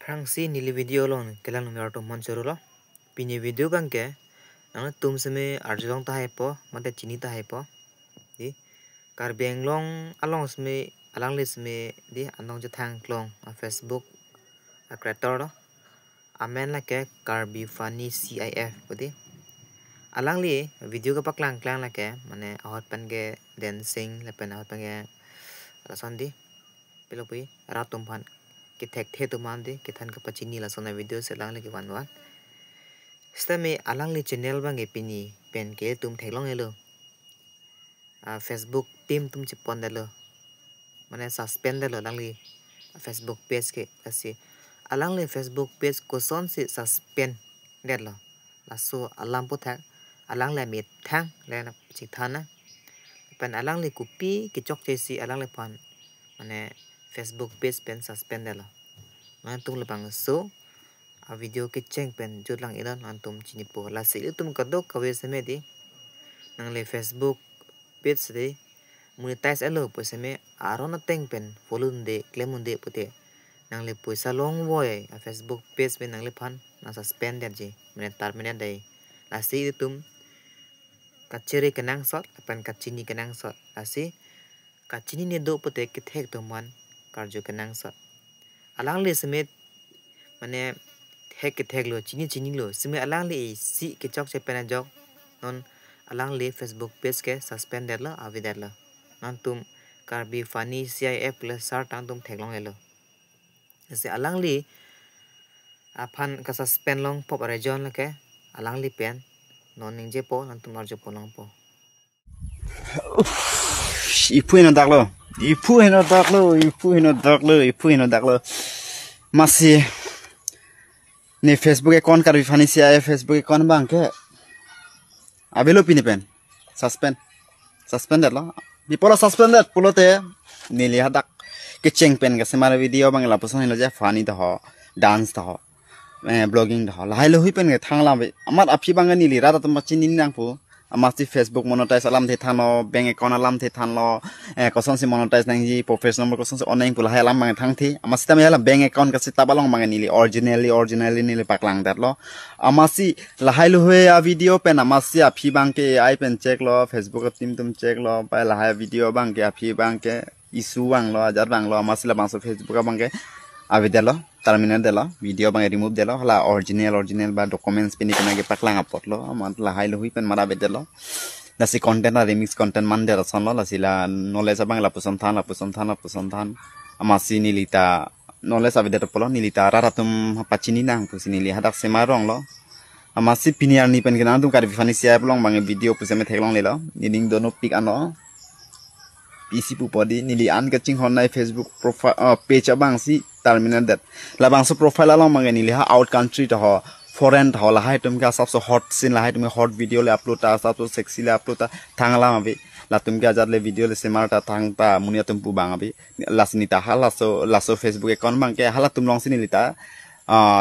Rangsi nili video lo kelang numero to mancuru lo pini video bangke nang tum seme arjong ta hai po mate chini ta hai po di kar benglong along sme alang lis me di anong je thang klong a Facebook a creator lo amen la ke kar bi funny CIF bodi alang li video ka paklang klang la ke mane ahot pan ge dancing la pen ahot pan ge rason di pelo pui ratum pan कि थेक थे तो मान दे कि थन का पचिनी ला सोना वीडियो से लांग ले के वन स्टमे अलांग ले चैनल बांगे पिनी पेन के तुम थेलोंग हेलो फेसबुक टीम तुम चिपन दे लो माने सस्पेंड दे लो लांग ले फेसबुक पेज के ऐसे अलांग ले फेसबुक पेज को सोन से सस्पेंड दे लो लासो अलांग पो थेक अलांग ले मिट थंग ले ना चिथाना पेन अलांग ले कुपी कि चोक जैसी अलांग ले पान माने Facebook page pen suspend dalo antum lepang so a video ke cheng pen jutlang ilan antum chini po la se tum kadok kawe seme di nang le Facebook page de monetize alo po seme arona teng pen follow de claim de pote nang le poisa long boy a Facebook page pen nang le phan na suspend der je mene terminate dai la se tum kachere kenang sot pen kachini kenang sot la se kachini ne do pote ke thek to man कार्य के नांग sir along ले समेत माने थेक लो चिनी लो समेत अलांग ले सी के चौक से पेना जॉक नॉन अलांग ले फेसबुक पेज के सस्पेंड दे लो आवी दे लो नॉन तुम कार्बी फनी CIF प्लस सार टांग तुम थेक लोंग हेलो जैसे अलांग ले अपन का सस्पेंड लोंग पॉप रेजॉन लके अलांग ले पेन नॉन निंजे पो नॉन तुम अर्जो पो लोंग पो इपुई न दागलो इपुई न दागलो मासी ने फेसबुक अकाउंट कर फनी से आए फेसबुक अकाउंट बांग के अबेलो पिने पेन सस्पेंडेड लो बिपोलो सस्पेंडेड पुलोते नीली हदक के चेंग पेन के सेमार वीडियो बांग ला पसंद हिलो जे फनी त हो डांस त हो ब्लॉगिंग त हो लाइलो हुई पेन के थांगला बे अमर अफी बांग नीली राता त मचिन नि नांगपु अमासी फेसबुक मोनेटाइज अलाम थे थानो बैंक अकाउंट अलाम थे थानो कोसन से मोनेटाइज नंगी प्रोफेशनल नंबर कोसन से ऑनलाइन पुला है अलाम मांगे थांग थे अमासी तमे हला बैंक अकाउंट का से ताबालोंग मांगे नीली ओरिजिनली नीली पाकलांग दरलो अमासी लहाइलो हुए आ वीडियो पेन अमासी अफी बैंक के आई पेन चेक लो फेसबुक टीम तुम चेक लो पाय लहाय वीडियो बैंक के अफी बैंक के इशू बांग लो आजार बांग लो अमासी ला बांग फेसबुक बैंक के आवे देलो टर्मिनेट देलो वीडियो बांगे रिमूव देलो हला ओरिजिनल बा डॉक्यूमेंट्स पिनी पिना के पकलांग अपलोड लो मत लहाइलो हुई पेन मारा बेदेलो लसी कंटेंट आ रिमिक्स कंटेंट मान देलो सनलो लसीला नॉलेज बांग ला पुसन थान अमासी नीलिता नॉलेज आवे देतो पलो नीलिता रारा तुम पाचिनी नांग पुसी नीली हदक सेमा रंग लो अमासी पिनियार नी पेन के ना तुम कार फानी सिया पलोंग बांगे वीडियो पुसे में थेगलोंग लेलो निलिंग दोनो पिक आनो PC pupodi nili an kaching honai Facebook profile page abang si terminate that labang so profile along mangai nili ha out country to ho foreign ho la hai tum ka sabse hot scene la hai tum hot video le upload ta sabse sexy le upload ta thangla mabe la tum ka jat le video le semar ta thang ta munia tum pu bang abi lasni ta laso Facebook account bang ke hala tum long sinili ta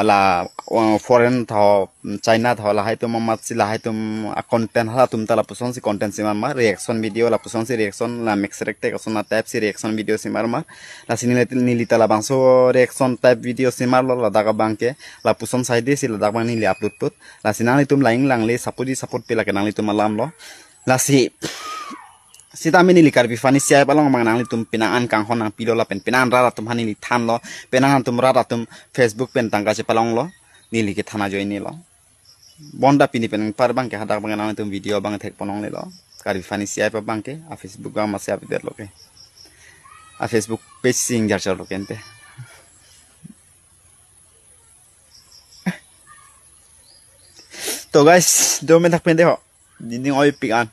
la foreign tho China tho la hai tum mat si la hai tum content hala tum ta la puson si content si mar reaction video la puson si reaction la mix recte ka sona type si reaction video si mar la sinile nilita la bangso reaction type video si mar la daga bangke la puson side si la daga ni li upload put la sinali tum laing lang le support pe la kenang li tum alam lo la si ta mini likar bi fani sia balong mang nang tum pinangan kang honang pilo la pinangan rara tum hani li than lo pinangan tum rara tum Facebook pen tangka se palong lo nili ke thana join ni lo bonda pini pen par bang ke hadak bang nang tum video bang thek ponong le lo kar bi fani sia pa bang ke a Facebook ga ma sia bi der lo ke a Facebook page sing jar char lo kente तो गाइस 2 मिनट तक पेंदे हो दिन oi pick an